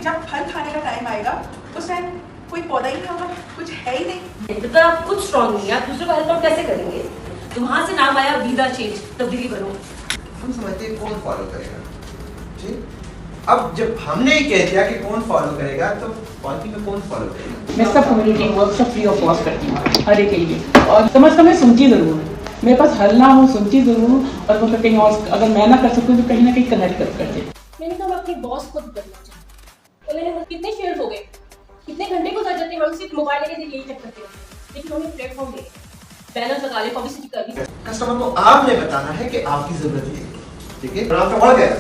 जब फल खाने का टाइम आएगा उस टाइम कोई पौधा ही नहीं होगा, कुछ है ही नहीं। तो आप खुद स्ट्रॉन्ग नहीं है, आप दूसरों को हेल्प आउट कैसे करेंगे? तो वहां से नाम आया बी द चेंज, तब्दीली बनो। हम समझते हैं कौन फॉलो करेगा जी। अब जब हमने ही कह दिया कि कौन फॉलो करेगा तो बाकी में कौन फॉलो करेगा। मैं सब कम्युनिटी वर्क सब फ्री ऑफ कॉस्ट करती हूँ हर एक के लिए, और समझ कर मैं सुनती ज़रूर हूँ, मेरे पास हल ना हो सुनती ज़रूर हूँ, और वो कहीं और अगर मैं ना कर सकूँ तो कहीं ना कहीं कनेक्ट करते। मैंने कहा अपनी बॉस को करना चाहिए, तो मैंने कितने शेयर हो गए, कितने घंटे गुजर जाते हैं, हम सिर्फ मोबाइल लेके यही चेक करते हैं, लेकिन हमें प्लेटफॉर्म दे बैनर लगा ले, पब्लिसिटी कर दी। कस्टमर को आपने बताना है कि आपकी जरूरत है, ठीक है? आपका बढ़ गया।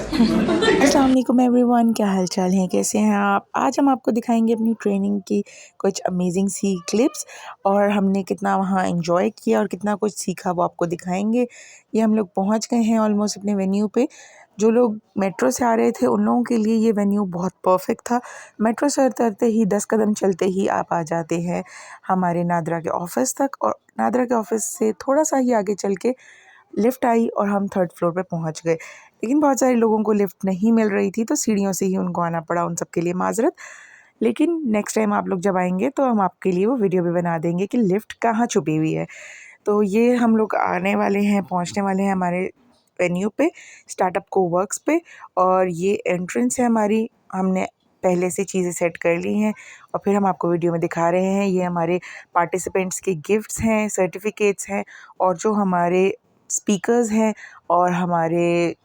अस्सलाम वालेकुम एवरीवन, क्या हाल चाल हैं, कैसे हैं आप। आज हम आपको दिखाएंगे अपनी ट्रेनिंग की कुछ अमेजिंग सी क्लिप्स, और हमने कितना वहाँ एंजॉय किया और कितना कुछ सीखा वो आपको दिखाएंगे। ये हम लोग पहुँच गए हैं ऑलमोस्ट अपने वेन्यू पे। जो लोग मेट्रो से आ रहे थे उन लोगों के लिए ये वेन्यू बहुत परफेक्ट था। मेट्रो से उतरते ही 10 कदम चलते ही आप आ जाते हैं हमारे नादरा के ऑफ़िस तक, और नादरा के ऑफ़िस से थोड़ा सा ही आगे चल के लिफ्ट आई और हम 3rd फ्लोर पे पहुंच गए। लेकिन बहुत सारे लोगों को लिफ्ट नहीं मिल रही थी तो सीढ़ियों से ही उनको आना पड़ा, उन सब के लिए माज़रत। लेकिन नेक्स्ट टाइम आप लोग जब आएंगे तो हम आपके लिए वो वीडियो भी बना देंगे कि लिफ्ट कहाँ छुपी हुई है। तो ये हम लोग आने वाले हैं, पहुंचने वाले हैं हमारे वेन्यू पे, स्टार्टअप कोवर्क्स पे, और ये एंट्रेंस है हमारी। हमने पहले से चीज़ें सेट कर ली हैं और फिर हम आपको वीडियो में दिखा रहे हैं। ये हमारे पार्टिसिपेंट्स के गिफ्ट्स हैं, सर्टिफिकेट्स हैं, और जो हमारे स्पीकर्स हैं और हमारे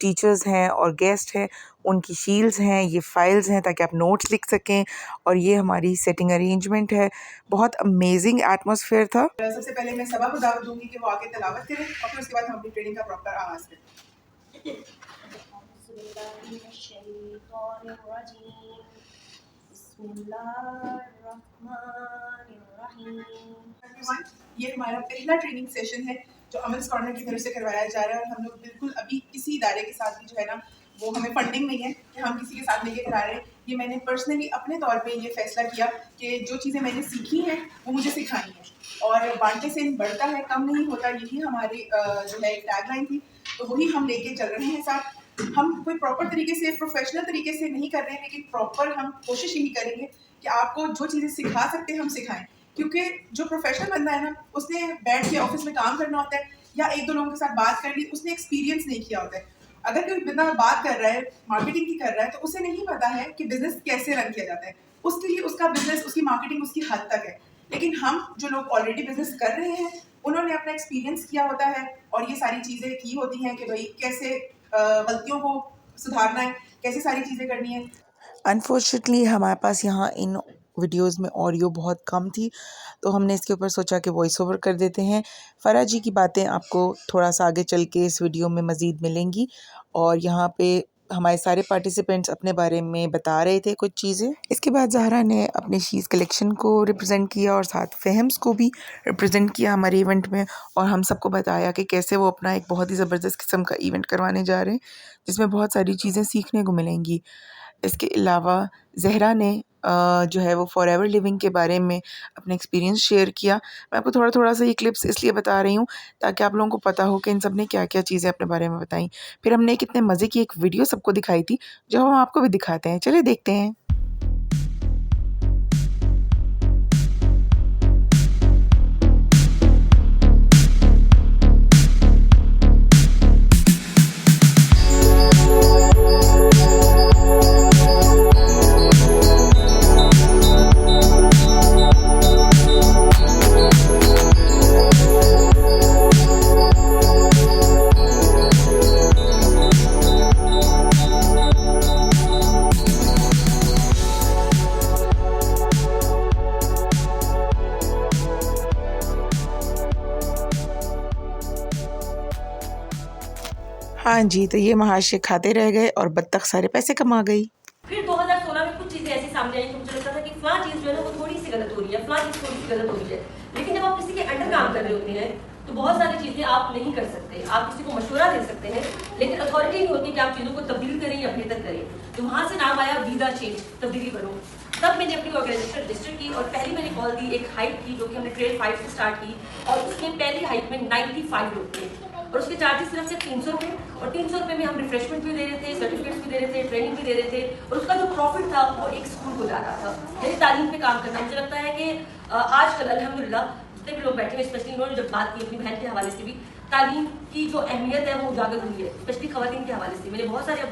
टीचर्स हैं और गेस्ट हैं उनकी शील्ड्स हैं, ये फाइल्स हैं ताकि आप नोट्स लिख सकें, और ये हमारी सेटिंग अरेंजमेंट है। बहुत अमेजिंग एटमॉस्फेयर था। सबसे पहले मैं सबा को दावत दूंगी कि वो आके तिलावत करें और फिर उसके बाद हम अपनी ट्रेनिंग का प्रॉपर आगाज करें। ये हमारा पहला ट्रेनिंग सेशन है जो अमल्स कॉर्नर की तरफ से करवाया जा रहा है, और हम लोग बिल्कुल अभी किसी इदारे के साथ भी जो है ना वो हमें फंडिंग नहीं है कि हम किसी के साथ लेके करा रहे हैं। ये मैंने पर्सनली अपने तौर पे ये फैसला किया कि जो चीज़ें मैंने सीखी हैं वो मुझे सिखानी है, और बांटने से बढ़ता है, कम नहीं होता, यही हमारी जो है टैगलाइन थी, तो वही हम लेके चल रहे हैं साथ। हम कोई प्रॉपर तरीके से, प्रोफेशनल तरीके से नहीं कर रहे हैं, लेकिन प्रॉपर हम कोशिश यही करेंगे कि आपको जो चीज़ें सिखा सकते हैं हम सिखाएं, क्योंकि जो प्रोफेशनल बंदा है ना उसने बैठ के ऑफिस में काम करना होता है या एक दो लोगों के साथ बात कर ली, उसने एक्सपीरियंस नहीं किया होता है। अगर कोई बंदा बात कर रहा है, मार्केटिंग की कर रहा है, तो उसे नहीं पता है कि बिजनेस कैसे रन किया जाता है। उसके लिए उसका बिजनेस, उसकी मार्केटिंग उसकी हद तक है। लेकिन हम जो लोग ऑलरेडी बिजनेस कर रहे हैं उन्होंने अपना एक्सपीरियंस किया होता है और ये सारी चीज़ें की होती हैं कि भाई कैसे गलतियों को सुधारना है, कैसे सारी चीज़ें करनी है। अनफॉर्चुनेटली हमारे पास यहाँ इन वीडियोस में ऑडियो बहुत कम थी, तो हमने इसके ऊपर सोचा कि वॉइस ओवर कर देते हैं। फ़रा जी की बातें आपको थोड़ा सा आगे चल के इस वीडियो में मज़ीद मिलेंगी, और यहाँ पे हमारे सारे पार्टिसिपेंट्स अपने बारे में बता रहे थे कुछ चीज़ें। इसके बाद ज़हरा ने अपने शीज़ कलेक्शन को रिप्रेजेंट किया और साथ फ़हम्स को भी रिप्रेजेंट किया हमारे इवेंट में, और हम सबको बताया कि कैसे वो अपना एक बहुत ही ज़बरदस्त किस्म का इवेंट करवाने जा रहे हैं जिसमें बहुत सारी चीज़ें सीखने को मिलेंगी। इसके अलावा ज़हरा ने जो है वो फॉरएवर लिविंग के बारे में अपना एक्सपीरियंस शेयर किया। मैं आपको थोड़ा सा ये क्लिप्स इसलिए बता रही हूँ ताकि आप लोगों को पता हो कि इन सब ने क्या-क्या चीज़ें अपने बारे में बताई। फिर हमने कितने मज़े की एक वीडियो सबको दिखाई थी जो हम आपको भी दिखाते हैं। चलिए देखते हैं। हाँ जी, तो ये महाशय खाते रह गए और बत्तख सारे पैसे कमा गई। फिर 2016 में कुछ चीजें ऐसी सामने आई तो मुझे लगता था कि फलां चीज जो है ना वो थोड़ी सी गलत हो रही है, फलां चीज थोड़ी सी गलत हो रही है। लेकिन जब आप किसी के अंडर काम कर रहे होते हैं तो बहुत सारी चीजें आप नहीं कर सकते। आप किसी को मशवरा दे सकते हैं, लेकिन अथॉरिटी नहीं होती कि आप चीजों को तब्दील करें या बेहतर करें। तो वहां से नाम आया बी द चेंज, तब्दीली बनो। तब मैंने अपनी ऑर्गेनाइजेशन रजिस्टर की और पहली मैंने कॉल दी एक हाइक की जो कि हमने ट्रेड 5 से स्टार्ट की, और उसमें पहली हाइक में 95 लोग थे। और उसके चार्जेस सिर्फ 300 रुपये, और 300 रुपये में हम रिफ्रेशमेंट भी दे रहे थे, सर्टिफिकेट्स भी दे रहे थे, ट्रेनिंग भी दे रहे थे, और उसका जो प्रॉफिट था वो एक स्कूल को जा रहा था, यानी तालीम पे काम करना। मुझे लगता है कि आजकल अल्हम्दुलिल्लाह जितने भी लोग बैठे हैं, स्पेशली उन्होंने जब बात की अपनी बहन के हवाले से भी, तालीम की जो अहमियत है वो उजागर हुई है, स्पेशली खवातीन के हवाले से। मैंने बहुत सारे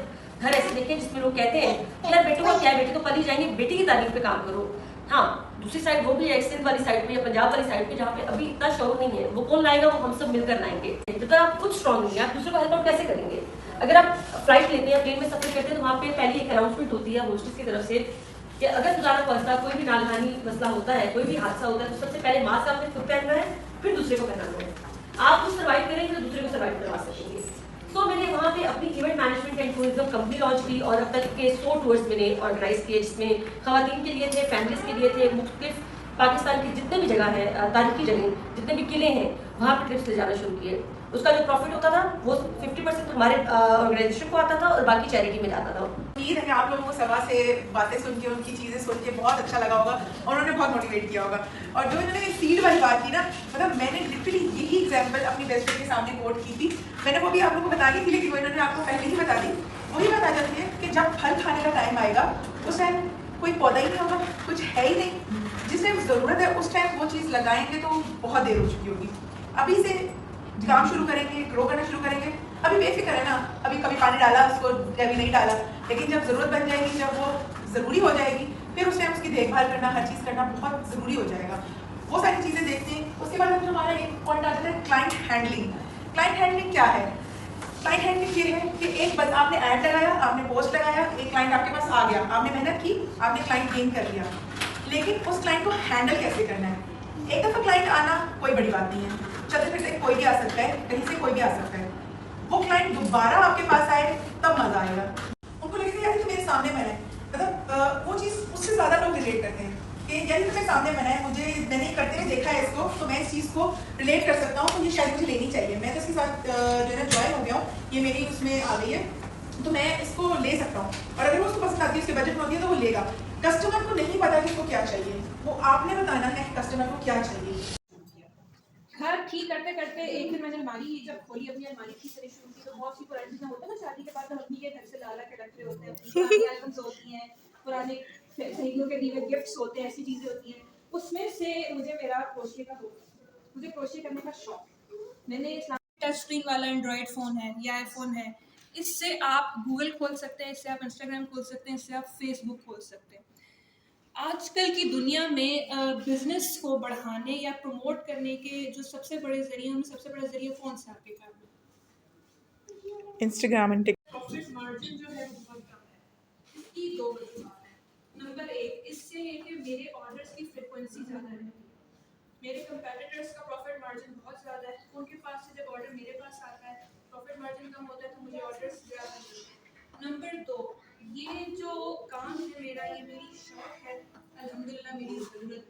घर ऐसे देखे हैं जिसमें लोग कहते हैं कि यार बेटों का क्या है, बेटी तो पल ही जाएंगे, बेटी की तालीम पे काम करो। हाँ, दूसरी साइड वो भी है, सिंध वाली साइड पे या पंजाब वाली साइड पे, जहाँ पे अभी इतना शौक नहीं है। वो कौन लाएगा? वो हम सब मिलकर लाएंगे। जब तक आप खुद स्ट्रॉन्ग नहीं है, आप दूसरों को हेल्प आउट कैसे करेंगे? अगर आप फ्लाइट लेते हैं, प्लेन में सफर करते हैं, तो वहाँ पे पहले एक अनाउंसमेंट होती है होस्टेस की तरफ से कि अगर खुदा न खास्ता कोई भी नालहानी मसला होता है, कोई भी हादसा होता है, तो सबसे पहले मास्क आपने खुद पहनना है, फिर दूसरे को पहनाना है। आप कुछ सर्वाइव करेंगे तो दूसरे को सर्वाइव करवा सकेंगे। तो मैंने वहाँ पे अपनी event management and tourism company launch की, और अब तक के 100 टूर्स मैंने ऑर्गेनाइज किए, जिसमें खवातीन के लिए थे, फैमिलीज के लिए थे, मुख्तलिफ पाकिस्तान की जितने भी जगह है, तारीखी जगह, जितने भी किले हैं, वहाँ पे ट्रिप्स ले जाना शुरू किए। उसका जो प्रॉफिट होता था वो 50% हमारे ऑर्गेनाइजेशन को आता था और बाकी चैरिटी में जाता था। उम्मीद है कि आप लोगों को सभा से बातें सुन के, उनकी चीज़ें सुन के बहुत अच्छा लगा होगा और उन्होंने बहुत मोटिवेट किया होगा। और जो इन्होंने सीड वाली बात की ना, मतलब मैंने लिटरली यही एग्जाम्पल अपनी बेस्ट फ्रेंड के सामने कोट की थी। मैंने वो भी आप लोगों को बता दी थी, लेकिन वो इन्होंने आपको पहले ही बता दी। वही बता जाती है कि जब फल खाने का टाइम आएगा उस टाइम कोई पौधा ही नहीं होगा, कुछ है ही नहीं। जिस टाइम ज़रूरत है उस टाइम वो चीज़ लगाएंगे तो बहुत देर हो चुकी होगी। अभी से काम शुरू करेंगे, ग्रो करना शुरू करेंगे। अभी बेफिक्र है ना, अभी कभी पानी डाला उसको, अभी नहीं डाला, लेकिन जब ज़रूरत बन जाएगी, जब वो ज़रूरी हो जाएगी, फिर उस टाइम उसकी देखभाल करना, हर चीज़ करना बहुत ज़रूरी हो जाएगा। वो सारी चीज़ें देखते हैं। उसके बाद हमारा एक पॉइंट आ जाता है क्लाइंट हैंडलिंग। क्लाइंट हैंडलिंग क्या है? क्लाइंट हैंडलिंग ये है कि एक बस आपने ऐड लगाया, आपने पोस्ट लगाया, एक क्लाइंट आपके पास आ गया, आपने मेहनत की, आपने क्लाइंट गेन कर लिया, लेकिन उस क्लाइंट को हैंडल कैसे करना है? एक दफ़ा क्लाइंट आना कोई बड़ी बात नहीं है, चलते फिरते कोई भी आ सकता है, कहीं से कोई भी आ सकता है। वो क्लाइंट दोबारा आपके पास आए तब मजा आएगा। उनको लगेगा यार तो मेरे सामने बना है, मतलब वो चीज़ उससे ज़्यादा लोग रिलेट करते हैं कि यार तो मेरे सामने बना है, मैंने करते हुए देखा है इसको, तो मैं इस चीज़ को रिलेट कर सकता हूँ, तो ये शायद मुझे लेनी चाहिए। मैं तो इसके साथ जो है ना ज्वाइन हो गया हूँ, ये मेरी उसमें आ गई है, तो मैं इसको ले सकता हूँ। और अगर वो उसको पसंद आती है, उसके बजट में होती है, तो वो लेगा। कस्टमर को नहीं पता कि उसको क्या चाहिए, वो आपने बताना है कि कस्टमर को क्या चाहिए। घर ठीक करते करते एक दिन मैंने अलमारी जब खोली, अपनी अलमारी ठीक करनी शुरू की, तो बहुत सी पुरानी चीज़ें होती है ना, शादी के बाद हम अपनी के घर से ला के रख रहे होते हैं, पुरानी एल्बम्स होती हैं, पुराने सहेलियों के दिए गिफ्ट्स होते हैं, ऐसी चीज़ें होती हैं। उसमें से मुझे मेरा क्रोशे का मुझे क्रोशे करने का शौक। मैंने टच स्क्रीन वाला एंड्रॉयड फ़ोन है या आईफोन है, इससे आप गूगल खोल सकते हैं, इससे आप इंस्टाग्राम खोल सकते हैं, इससे आप फेसबुक खोल सकते हैं। आजकल की दुनिया में बिजनेस को बढ़ाने या प्रमोट करने के जो सबसे बड़े जरिए, उनमें सबसे बड़ा जरिया कौन सा आपके ख्याल में? इंस्टाग्राम एंड प्रॉफिट मार्जिन जो है बहुत कम है। इसकी दो वजूहत हैं। नंबर एक, इससे है कि मेरे ऑर्डर्स की फ्रिक्वेंसी ज़्यादा है। मेरे कंपेटिटर्स का प्रॉफिट मार्जिन बहुत ज़्यादा है, उनके पास से जब ऑर्डर मेरे पास आता है, प्रॉफिट मार्जिन कम होता है, तो मुझे ऑर्डर्स ज़्यादा मिलते हैं। नंबर दो, ये जो काम है मेरा, ये मेरी शौक है, अल्हम्दुलिल्लाह मेरी ज़रूरत नहीं,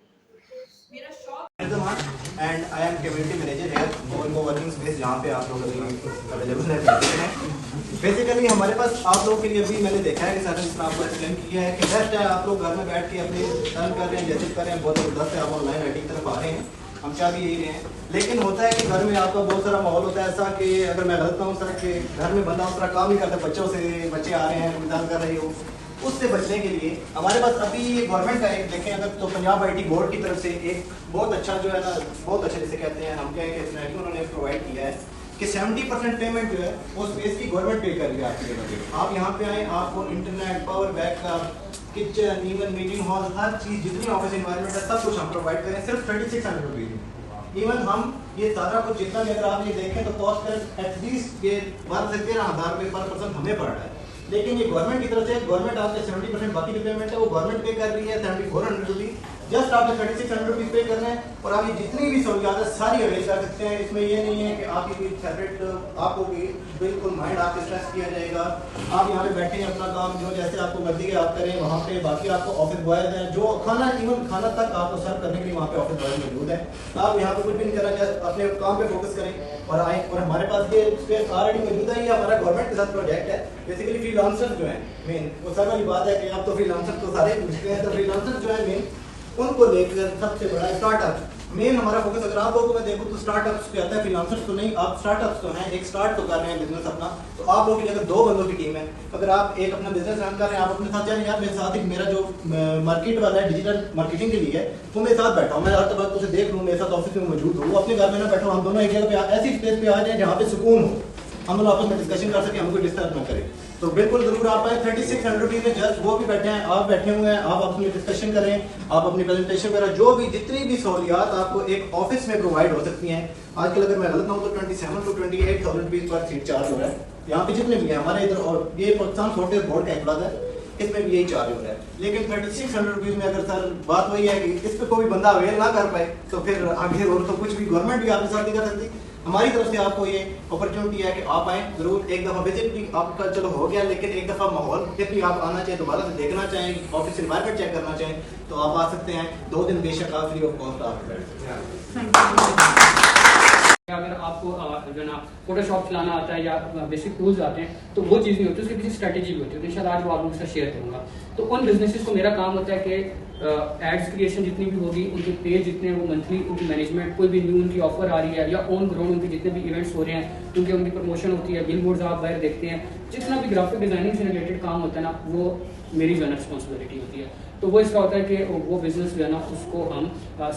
मेरा शौक। And I am community manager है वो वर्किंग स्पेस जहाँ पे आप लोग अवेलेबल है। बेसिकली हमारे पास आप लोगों के लिए भी मैंने देखा है कि सर ने आपको एक्सप्लेन किया है कि बेस्ट है आप लोग घर में बैठ के अपने टर्न कर रहे हैं, जैसे कर रहे हैं, बहुत ज़बरदस्त है, आप ऑनलाइन राइटिंग तरफ आ रहे हैं, हम चाह भी यही रहे हैं। लेकिन होता है कि घर में आपका बहुत सारा माहौल होता है ऐसा कि अगर मैं गलत हूँ सर कि घर में बंदा उस तरह काम नहीं करता, बच्चे आ रहे हैं, इंतजार कर रही हो, उससे बचने के लिए हमारे पास अभी गवर्नमेंट का एक देखें अगर तो पंजाब आईटी बोर्ड की तरफ से एक बहुत अच्छा जो है ना, बहुत अच्छा जैसे कहते हैं हम कहें कि उन्होंने प्रोवाइड किया है कि 70% पेमेंट जो है वो स्पेस की गवर्नमेंट पे कर रही है आपकी जगह पे। आप यहाँ पे आए, आपको internet, power backup, kitchen, even meeting hall, हर चीज़ जितनी ऑफिस इन्वायरमेंट है सब कुछ हम प्रोवाइड करें सिर्फ 3600 रुपीज़। इवन हम ये सारा कुछ जितना भी अगर आप ये देखें तो कॉस्ट कर एटलीस्ट ये 12 से 13,000 रुपये पर पर्सन हमें पड़ रहा है। लेकिन ये गवर्नमेंट की तरफ से, गवर्नमेंट आपके 70% बाकी जो पेमेंट है वो गवर्नमेंट पे कर रही है 7400 रुपीज़। जस्ट आपने 3600 रुपीज़ पे करना है और आप ये जितनी भी सहूलियात है सारी अवेल कर सकते हैं। इसमें ये नहीं है कि आपकी कोई सेपरेट आपको बिल्कुल माइंड आपके स्ट्रेस किया जाएगा। आप यहाँ पे बैठे हैं, अपना काम जो जैसे आपको मर्जी है आप करें वहाँ पे। बाकी आपको ऑफिस बॉयज हैं जो खाना, इवन खाना तक आपको सर्व करने के लिए वहाँ पे ऑफिस बॉयज मौजूद है। आप यहाँ पे कुछ भी नहीं करना, जस्ट अपने काम पे फोकस करें और आए। और हमारे पास ये स्पेस ऑलरेडी मौजूद है, ये हमारा गवर्नमेंट के साथ प्रोजेक्ट है। बेसिकली फ्रीलांसर जो है मेन, वो सर वाली बात है कि आप तो फ्रीलांसर तो सारे पूछते हैं, तो फ्रीलांसर जो है मेन उनको लेकर सबसे बड़ा स्टार्टअप मेन हमारा फोकस अगर आप लोगों को मैं देखूं तो स्टार्टअप्स पे आता है, फ्रीलांसर्स तो नहीं, आप स्टार्टअप्स तो हैं, एक स्टार्ट तो कर रहे हैं बिजनेस अपना, तो आप लोगों की अगर 2 बंदों की टीम है, अगर आप एक अपना बिजनेस रन कर रहे हैं, आप अपने साथ यार मेरे साथ एक मेरा जो मार्केट वाला है डिजिटल मार्केटिंग के लिए है, वो मेरे साथ बैठा हूँ, मैं हर तक उसे देख लूँ, मेरे साथ ऑफिस में मौजूद हूँ, वो अपने घर में ना बैठा हूँ, हम दोनों एक जगह पे ऐसी स्पेस पे आ जाए जहाँ पे सुकून हो, हम लोग आपस में डिस्कशन कर सके, हम कोई डिस्टर्ब ना करें। तो बिल्कुल जरूर आप आए, 3600 रुपीज में जस्ट वो भी बैठे हैं, आप बैठे हुए हैं, आप अपनी डिस्कशन करें, आप अपनी प्रेजेंटेशन वगैरह जो भी जितनी भी सहूलियात आपको एक ऑफिस में प्रोवाइड हो सकती हैं। आजकल अगर मैं गलत ना हूँ तो 27 to 28,000 rupees per seat charge हो रहा है यहाँ पे जितने भी हैं हमारे इधर, और ये पाकिस्तान सॉफ्टवेयर बोर्ड का इखलास है, इसमें भी यही चार्ज हो रहा है। लेकिन 3600 रुपीज में अगर सर बात वही है कि इस पे कोई बंदा अवेयर ना कर पाए तो फिर आगे और तो कुछ भी गवर्नमेंट भी आपके साथ नहीं कर सकती। हमारी तरफ से आपको ये अपॉर्चुनिटी है कि आप आए, जरूर एक दफ़ा विजिट भी आपका चलो हो गया, लेकिन एक दफ़ा माहौल जब भी आप आना चाहें, दोबारा से देखना चाहें, ऑफिस एनवायरनमेंट चेक करना चाहें तो आप आ सकते हैं। 2 दिन बेशक आप फ्री ऑफ कॉस्ट आप बैठ सकते हैं। अगर आपको जो ना फोटोशॉप चलाना आता है या बेसिक टूल्स आते हैं तो वो चीज़ नहीं होती, उसकी किसी स्ट्रैटेजी भी होती है, तो इंशाल्लाह आज वो आप लोगों के साथ शेयर करूँगा। तो उन बिजनेसेस को मेरा काम होता है कि एड्स क्रिएशन जितनी भी होगी, उनके पेज जितने वो मंथली, उनकी मैनेजमेंट, कोई भी न्यू उनकी ऑफर आ रही है या ऑन ग्राउंड उनके जितने भी इवेंट्स हो रहे हैं उनकी प्रमोशन होती है, बिल बोर्ड्स आप बाहर देखते हैं, जितना भी ग्राफिक डिजाइनिंग से रिलेटेड काम होता है ना, वो मेरी जो है रिस्पॉन्सिबिलिटी होती है। तो वो इसका होता है कि वो बिजनेस जो है ना उसको हम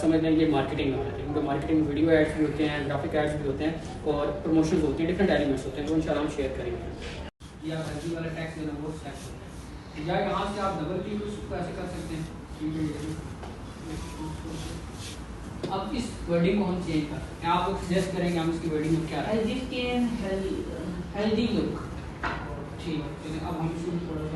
समझ लें ये मार्केटिंग में होते हैं, क्योंकि मार्केटिंग वीडियो एड्स भी होते हैं, ग्राफिक एड्स भी होते हैं और प्रमोशन होती है, डिफरेंट एलिमेंट्स होते हैं, तो इंशाल्लाह हम शेयर करेंगे। या अर्जी वाला टैक्स जो है वो टैक्स या यहाँ से आप डबल क्लिक उसको ऐसे कर सकते हैं। अब इस वर्डिंग को हम चेंज कर सकते हैं, आप लोग सजेस्ट करेंगे हम इसकी वर्डिंग में क्या हेल्दी लुक, ठीक है। अब हम इसको थोड़ा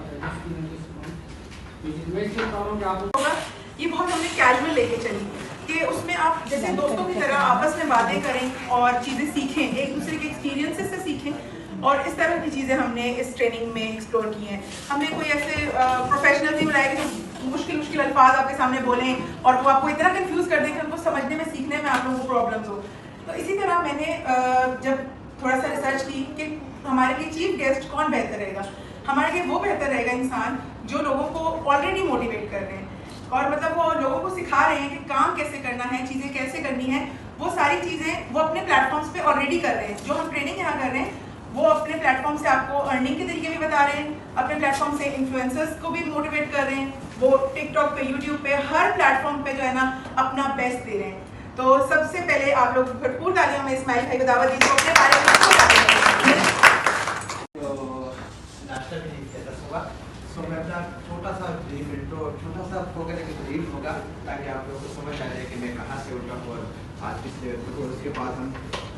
होगा, ये बहुत हमने कैजुअल लेके चली कि उसमें आप जैसे दोस्तों की तरह आपस में बातें करें और चीज़ें सीखें, एक दूसरे के एक्सपीरियंसेस से सीखें, और इस तरह की चीज़ें हमने इस ट्रेनिंग में एक्सप्लोर की हैं। हमने कोई ऐसे प्रोफेशनल नहीं बुलाया कि जो मुश्किल अल्फाज आपके सामने बोलें और वो आपको इतना कंफ्यूज कर दें कि उनको समझने में, सीखने में आप लोगों को प्रॉब्लम्स हो। तो इसी तरह मैंने जब थोड़ा सा रिसर्च की कि हमारे लिए चीफ गेस्ट कौन बेहतर रहेगा, हमारे लिए वो बेहतर रहेगा इंसान जो लोगों को ऑलरेडी मोटिवेट कर रहे हैं और मतलब वो लोगों को सिखा रहे हैं कि काम कैसे करना है, चीज़ें कैसे करनी है, वो सारी चीज़ें वो अपने प्लेटफॉर्म्स पे ऑलरेडी कर रहे हैं। जो हम ट्रेनिंग यहाँ कर रहे हैं वो अपने प्लेटफॉर्म से आपको अर्निंग के तरीके भी बता रहे हैं, अपने प्लेटफॉर्म से इन्फ्लुएंसर्स को भी मोटिवेट कर रहे हैं, वो टिकटॉक पे, यूट्यूब पे, हर प्लेटफॉर्म पे जो है ना अपना बेस्ट दे रहे हैं। तो सबसे पहले आप लोग भरपूर तालियों में इस्माइल भाई को दावत दीजिए अपने बारे में। तो मैं अपना छोटा सा ब्रीफ इंट्रो, छोटा सा फोकस एक ब्रीफ होगा ताकि आप लोगों को समझ आ जाए कि मैं कहाँ से उठा हूँ और आज किस लेवल पर। और उसके बाद हम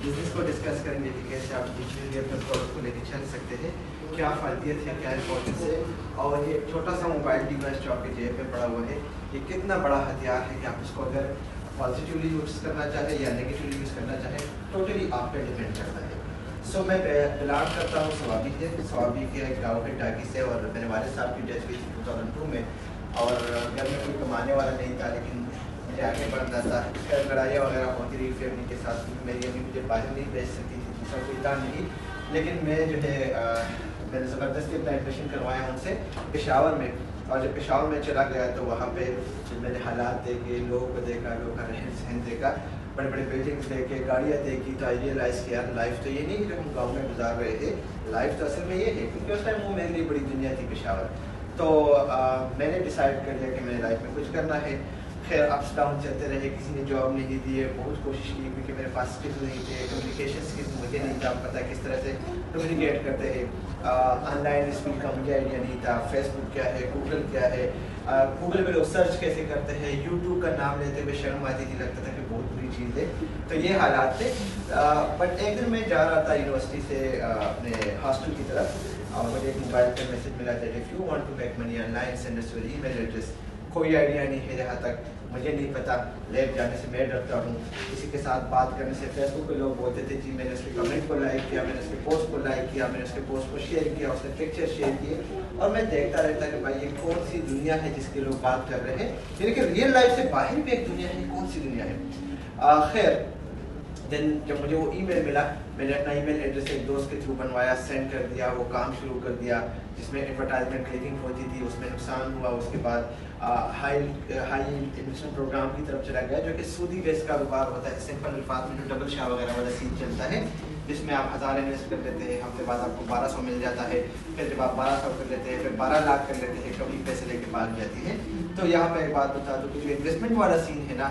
बिजनेस को डिस्कस करेंगे कि कैसे आप डिजिटली अपने प्रोडक्ट को लेकर चल सकते हैं, क्या फ़ायदियत है, क्या इंपॉर्टेंस है, और ये छोटा सा मोबाइल डिवाइस जो आपके जेब में पड़ा हुआ है ये कितना बड़ा हथियार है कि आप इसको अगर पॉजिटिवली यूज़ करना चाहें या नेगेटिवली यूज़ करना चाहें, टोटली आप पे डिपेंड करता है। सो मैं बिलोंग करता हूँ सवाबी से, सवाबी के गाँव के टाकी से, और मेरे वालिद साहब की डेथ हुई थी 2002 में, और घर में कोई कमाने वाला नहीं था, लेकिन मुझे आगे बढ़ना था। लड़ाइयाँ वगैरह होती रही फैमिली के साथ, मेरी अम्मी मुझे बाहर नहीं भेज सकती थी, दूसरा कोई था नहीं, लेकिन मैं जो है मैंने ज़बरदस्ती अपना एडमिशन करवाया उनसे पेशावर में, और जब पेशावर में चला गया तो वहाँ पे जब मैंने हालात देखे, लोगों को देखा, लोगों का रहन सहन देखा, बड़े बड़े बिल्डिंग्स देखे, गाड़ियाँ देखी, तो आई रियलाइज़ किया लाइफ तो ये नहीं कि हम गाँव में गुजार रहे थे, लाइफ तो असल में ये है, क्योंकि उस टाइम वो मेरे लिए बड़ी दुनिया थी पेशावर। तो मैंने डिसाइड कर लिया कि मेरे लाइफ में कुछ करना है। खैर अप्स डाउन चलते रहे, किसी ने जॉब नहीं दी है, बहुत कोशिश की, क्योंकि मेरे पास स्किल्स नहीं थे, कम्युनिकेशन स्किल्स मुझे नहीं था, पता किस तरह से कम्युनिकेट करते हैं, ऑनलाइन स्किल का मुझे आइडिया नहीं था, फेसबुक क्या है, गूगल क्या है, गूगल पे लोग सर्च कैसे करते हैं, यूट्यूब का नाम लेते हुए शर्म आती थी, लगता था कि बहुत बुरी चीज़ है। तो ये हालात थे। बट एक दिन मैं जा रहा था यूनिवर्सिटी से अपने हॉस्टल की तरफ, और मुझे एक मोबाइल पर मैसेज मिला था, if you want to make money online send us your email address. कोई आइडिया नहीं है यहाँ तक, मुझे नहीं पता, लैब जाने से मैं डरता हूँ, किसी के साथ बात करने से। फेसबुक पे लोग बोलते थे जी मैंने उसके कमेंट को लाइक किया, मैंने उसके पोस्ट को लाइक किया, मैंने उसके पोस्ट को शेयर किया, उसने पिक्चर शेयर किए, और मैं देखता रहता कि भाई ये कौन सी दुनिया है जिसके लोग बात कर रहे हैं, यानी कि रियल लाइफ से बाहर भी एक दुनिया है, कौन सी दुनिया है। खैर देन जब मुझे वो ईमेल मिला, मैंने अपना ईमेल एड्रेस एक दोस्त के थ्रू बनवाया, सेंड कर दिया, वो काम शुरू कर दिया जिसमें एडवर्टाइजमेंट क्लिकिंग होती थी, उसमें नुकसान हुआ। उसके बाद हाई इन्वेस्टमेंट प्रोग्राम की तरफ चला गया, जो कि सूदी बेस कारोबार होता है। सिंपल अल्फाज में जो डबल शाह वगैरह वाला सीन चलता है, जिसमें आप 1000 इन्वेस्ट कर लेते हैं, हफ्ते बाद आपको 1200 मिल जाता है, फिर जब आप 1200 कर लेते हैं फिर 12 लाख कर लेते हैं, कभी पैसे लेके भाग जाती है। तो यहाँ पे एक बात बता दूँ कि जो इन्वेस्टमेंट वाला सीन है ना,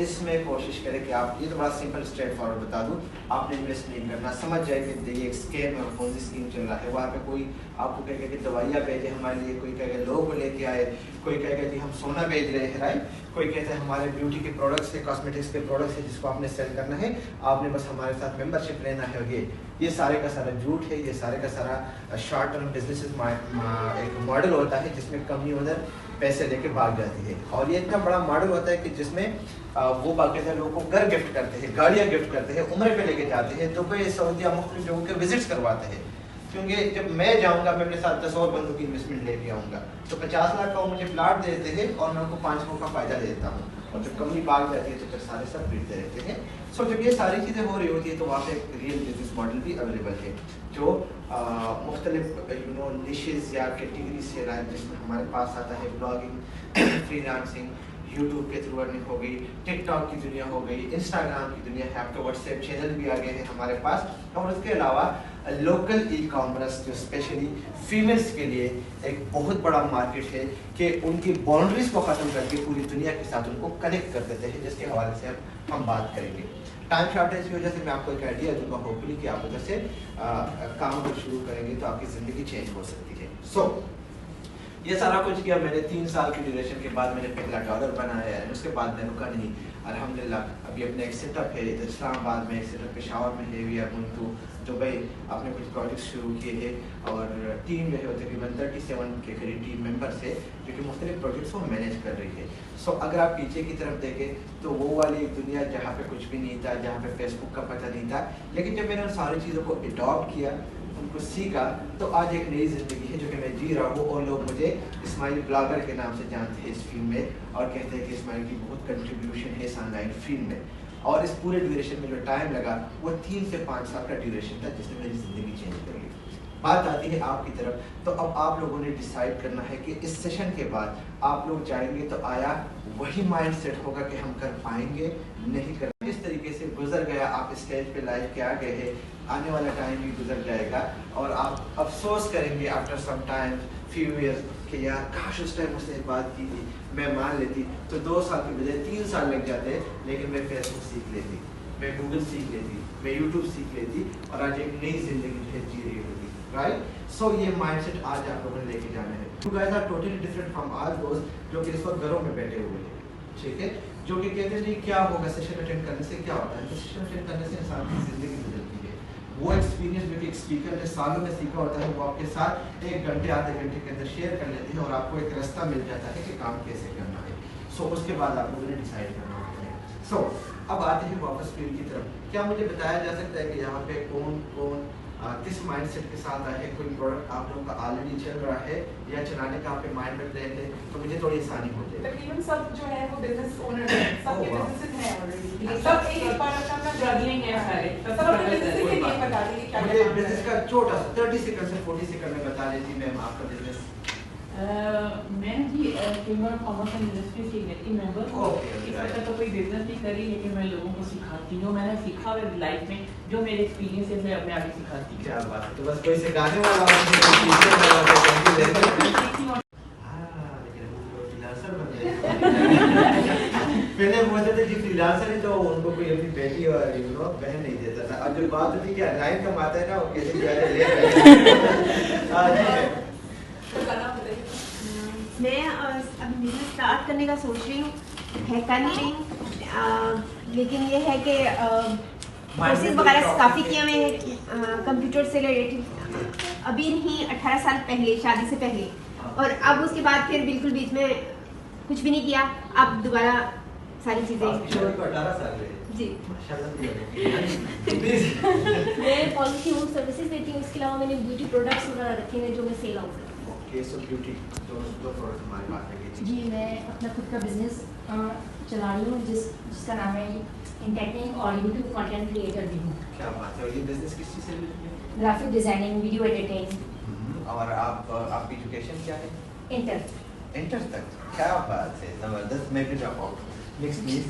इसमें कोशिश करें कि आप, ये तो बड़ा सिंपल स्ट्रेट फॉरवर्ड बता दूं, आपने इन्वेस्ट नहीं करना, समझ जाए कि ये एक स्कैम और कौन सी स्कीम चल रहा है। वहाँ पे कोई आपको कहेगा कि दवाइयाँ भेजे हमारे लिए, कोई कहेगा लोगो लेके आए, कोई कहेगा कि हम सोना भेज रहे हैं, राइट, कोई कहता है हमारे ब्यूटी के प्रोडक्ट्स है, कॉस्मेटिक्स के प्रोडक्ट्स है जिसको आपने सेल करना है, आपने बस हमारे साथ मेंबरशिप लेना है। और ये सारे का सारा झूठ है, ये सारे का सारा शॉर्ट टर्म बिजनेस एक मॉडल होता है जिसमें कंपनी ओनर पैसे लेके भाग जाती है। और ये इतना बड़ा मॉडल होता है कि जिसमें वो बाकायदा लोगों को घर गिफ्ट करते हैं, गाड़ियाँ गिफ्ट करते हैं, उम्र पे लेके जाते हैं, दुबई सऊदीया मुख्तलिफ जगहों के विजिट्स करवाते हैं। क्योंकि जब मैं जाऊंगा मैं अपने साथ 10 और बंदों की इन्वेस्टमेंट लेके आऊँगा, तो 50 लाख का वो मुझे प्लाट दे देते हैं और मैं उनको 5 लाख का फायदा दे देता हूँ। और जब कंपनी भाग जाती है तो फिर सारे सब फिरते रहते हैं। सो जब ये सारी चीज़ें हो रही होती है तो वहाँ पे एक रियल बिजनेस मॉडल भी अवेलेबल है जो मुख्तलिफ निशेज़ या कैटेगरी से रहा है, जिसमें हमारे पास आता है ब्लॉगिंग, फ्रीलांसिंग, यूट्यूब के थ्रू अर्निंग हो गई, टिकटॉक की दुनिया हो गई, इंस्टाग्राम की दुनिया है, आपके व्हाट्सएप चैनल भी आ गए हैं हमारे पास। और उसके अलावा लोकल ई कॉमर्स जो स्पेशली फीमेल्स के लिए एक बहुत बड़ा मार्केट है कि उनकी बाउंड्रीज को ख़त्म करके पूरी दुनिया के साथ उनको कनेक्ट कर देते हैं, जिसके हवाले से हम बात करेंगे। टाइम शॉर्टेज की वजह से मैं आपको एक आइडिया दूंगा, होपफुली कि आप उधर से काम को शुरू करेंगे तो आपकी ज़िंदगी चेंज हो सकती है। सो ये सारा कुछ किया मैंने 3 साल की ड्यूरेशन के बाद मैंने पहला डॉलर बनाया है। उसके बाद मैं रुका नहीं, अल्हम्दुलिल्लाह अभी अपने एक सेटअप है इधर इस्लामाबाद में, एक सेटअप पेशावर में है, we are going to Dubai, आपने कुछ प्रोजेक्ट्स शुरू किए हैं और टीम जो है तकरीबन 37 के करीब टीम मेंबर्स है जो कि मुख्तलिफ प्रोजेक्ट्स को मैनेज कर रही है। सो अगर आप पीछे की तरफ देखें तो वो वाली एक दुनिया जहाँ पे कुछ भी नहीं था, जहाँ पे फेसबुक का पता नहीं था, लेकिन जब मैंने उन सारी चीज़ों को अडॉप्ट किया, उनको सीखा, तो आज एक नई ज़िंदगी है जो कि मैं जी रहा हूँ। और लोग मुझे इस्माइल ब्लॉगर के नाम से जानते हैं इस फील्ड में और कहते हैं कि इस्माइल की बहुत कंट्रीब्यूशन है इस ऑनलाइन फील्ड में। और इस पूरे ड्यूरेशन में जो टाइम लगा वो 3 से 5 साल का ड्यूरेशन था जिसने मेरी ज़िंदगी चेंज कर ली। बात आती है आपकी तरफ, तो अब आप लोगों ने डिसाइड करना है कि इस सेशन के बाद आप लोग जाएंगे तो आया वही माइंड सेट होगा कि हम कर पाएंगे, नहीं कर। इस तरीके से गुजर गया, आप स्टेज पे लाइव के आ गए हैं, आने वाला टाइम भी गुजर जाएगा और आप अफसोस करेंगे after some time, few years, कि यार काश उस टाइम उसने एक बात की थी, मैं मान लेती तो 2 साल के बजाय 3 साल लग जाते, लेकिन मैं फेसबुक सीख लेती, मैं गूगल सीख लेती, मैं यूट्यूब सीख लेती और आज एक नई जिंदगी जी रही होती, राइट। सो ये माइंडसेट आज आप लोगों ने लेके जाना है। You guys are totally different from our दोस्त जो कि इस वक्त घरों में बैठे हुए हैं, ठीक है, जो कि कहते हैं क्या होगा सेशन अटेंड करने से, क्या होता है, तो सेशन अटेंड करने से इंसान की जिंदगी बदलती है। वो एक्सपीरियंस जो कि एक स्पीकर ने सालों में सीखा होता है वो आपके साथ 1 घंटे आधे घंटे के अंदर शेयर कर लेते हैं और आपको एक रास्ता मिल जाता है कि काम कैसे करना है। सो उसके बाद आप लोगों ने डिसाइड करना होता है। सो अब आते हैं वापस फील्ड की तरफ। क्या मुझे बताया जा सकता है कि यहाँ पे कौन कौन किस माइंडसेट के साथ आए, कोई प्रोडक्ट आप लोगों का ऑलरेडी चल रहा है या चलाने का आपके माइंड में प्लान है, तो मुझे थोड़ी आसानी हो जाए। तकरीबन सब जो है वो बिजनेस ओनर है, सबके वाह। बिजनेसेस हैं ऑलरेडी, सब एक बार अपना Struggling है सारे, सब अपने बिजनेस के लिए बता देंगे क्या मुझे क्या बिजनेस का छोटा सा 30 सेकंड से 40 सेकंड में बता देती मैम आपका बिजनेस। मैं जी chamber of commerce and industry की एग्जीक्यूटिव मेंबर हूँ। Okay, इस वक्त तो कोई बिजनेस नहीं करी, लेकिन मैं लोगों को सिखाती हूँ, मैंने सीखा है लाइफ में, जो मेरे एक्सपीरियंस है मैं अपने आगे सिखाती हूँ। क्या बात है, तो बस कोई सिखाने वाला हो, कोई टीचर वाला हो, कोई लेकिन वो फ्रीलांसर बन गए। पहले बोलते थे कि फ्रीलांसर है तो उनको कोई अपनी बेटी और बहन नहीं देता था, अब जो बात होती है कि ऑनलाइन कमाता है ना वो कैसे क्या ले रहे हैं। मैं अब बिजनेस स्टार्ट करने का सोच रही हूँ, है कर नहीं रही हूँ, लेकिन ये है कि कोर्सेज वगैरह काफ़ी किए हुए हैं कंप्यूटर से रिलेटेड, अभी नहीं 18 साल पहले शादी से पहले, और अब उसके बाद फिर बिल्कुल बीच में कुछ भी नहीं किया, अब दोबारा सारी चीज़ें 18 साल जी। मैं पॉलिसी होम सर्विसेज देती हूँ, इसके अलावा मैंने ब्यूटी प्रोडक्ट्स वगैरह रखे हैं जो मैं सेल आउट करती हूँ। केस ऑफ ब्यूटी दो प्रोडक्ट हमारे पास है। जी मैं अपना खुद का बिजनेस चला रही हूँ जिसका नाम है इंटेक्टिंग और यूट्यूब कंटेंट क्रिएटर भी हूँ। क्या बात है। और ये बिजनेस किस चीज़ से रिलेटेड है? Graphic designing, video editing. और आपकी एजुकेशन क्या है? इंटर तक। क्या बात है, ज़बरदस्त। मैं भी drop out. Next please.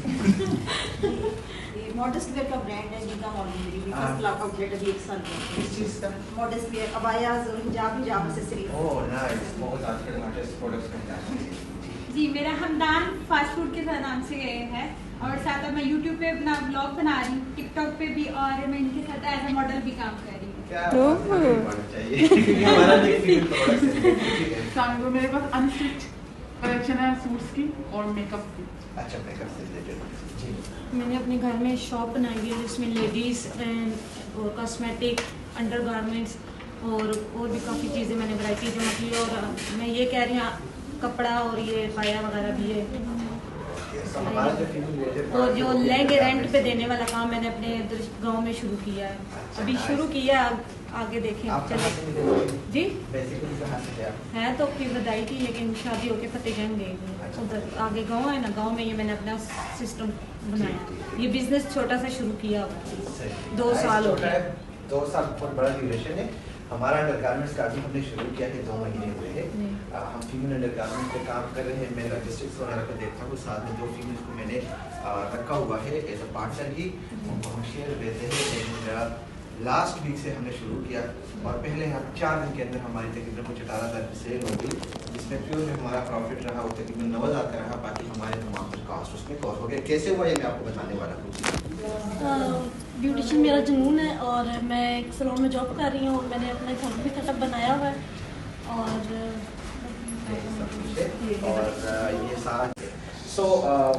Modest wear का ब्रांड है जिनका मॉडल मेरी भी फर्स्ट क्लास आउटलेट अभी 1 साल का। किस चीज़ का? मॉडस्ट वेयर, अबायाज और हिजाब एक्सेसरीज। ओह नाइस, बहुत आजकल लेटेस्ट प्रोडक्ट्स मिल जाते हैं। जी मेरा हमदान फास्ट फूड के नाम से है और साथ में मैं यूट्यूब पे अपना ब्लॉग बना रही हूँ, टिकटॉक पे भी, और मैं इनके साथ एज ए मॉडल भी काम कर रही हूँ। क्या चाहिए क्योंकि हमारा भी फीमेल प्रोडक्ट्स है। ठीक है। तो मेरे पास अनस्टिच कलेक्शन है सूट्स की और मेकअप की। अच्छा, मेकअप से रिलेटेड। जी मैंने अपने घर में शॉप बनाई है जिसमें लेडीज़ और कॉस्मेटिक, अंडरगारमेंट्स और भी काफ़ी चीज़ें मैंने वैरायटी जमा की। और मैं ये कह रही हूँ कपड़ा और ये पाया वगैरह भी है। So, हमारा जो फीमेल रिलेटेड और जो लहंगे रेंट पे देने वाला काम मैंने अपने गांव में शुरू किया है। अभी शुरू किया, आगे देखें आप कहाँ से चले। मिले? जी बेसिकली कहाँ से थे आप? है तो फिर बधाई थी, लेकिन शादी होके फतेहजंग गई उधर आगे गांव है ना, गांव में ये मैंने अपना सिस्टम बनाया। ये बिजनेस छोटा सा शुरू किया, 2 साल हो गए। 2 साल बहुत बड़ा ड्यूरेशन है। हमारा अंडरगारमेंट्स का भी हमने शुरू किया है, 2 महीने हुए हैं। हम फीमेल अंडरगारमेंट्स पे काम कर रहे हैं। मैं लॉजिस्टिक्स वगैरह को देखता हूँ, साथ में 2 फीमेल्स को मैंने रखा हुआ है एज अ पार्टनर ही। उनको हम शेयर देते हैं। लास्ट वीक से हमने शुरू किया और पहले हम 4 दिन के अंदर हमारी तकरीबन कुछ 18,000 की सेल होगी, जिसमें प्योर में हमारा प्रॉफिट रहा वो तकरीबन 9,000 का रहा। बाकी हमारे तमाम कॉस्ट उसमें कॉस्ट हो गया। कैसे हुआ ये मैं आपको बताने वाला हूँ। ब्यूटिशियन मेरा जुनून है और मैं एक सैलून में जॉब कर रही हूँ और मैंने अपना घर भी सेटअप बनाया हुआ है और ये सारा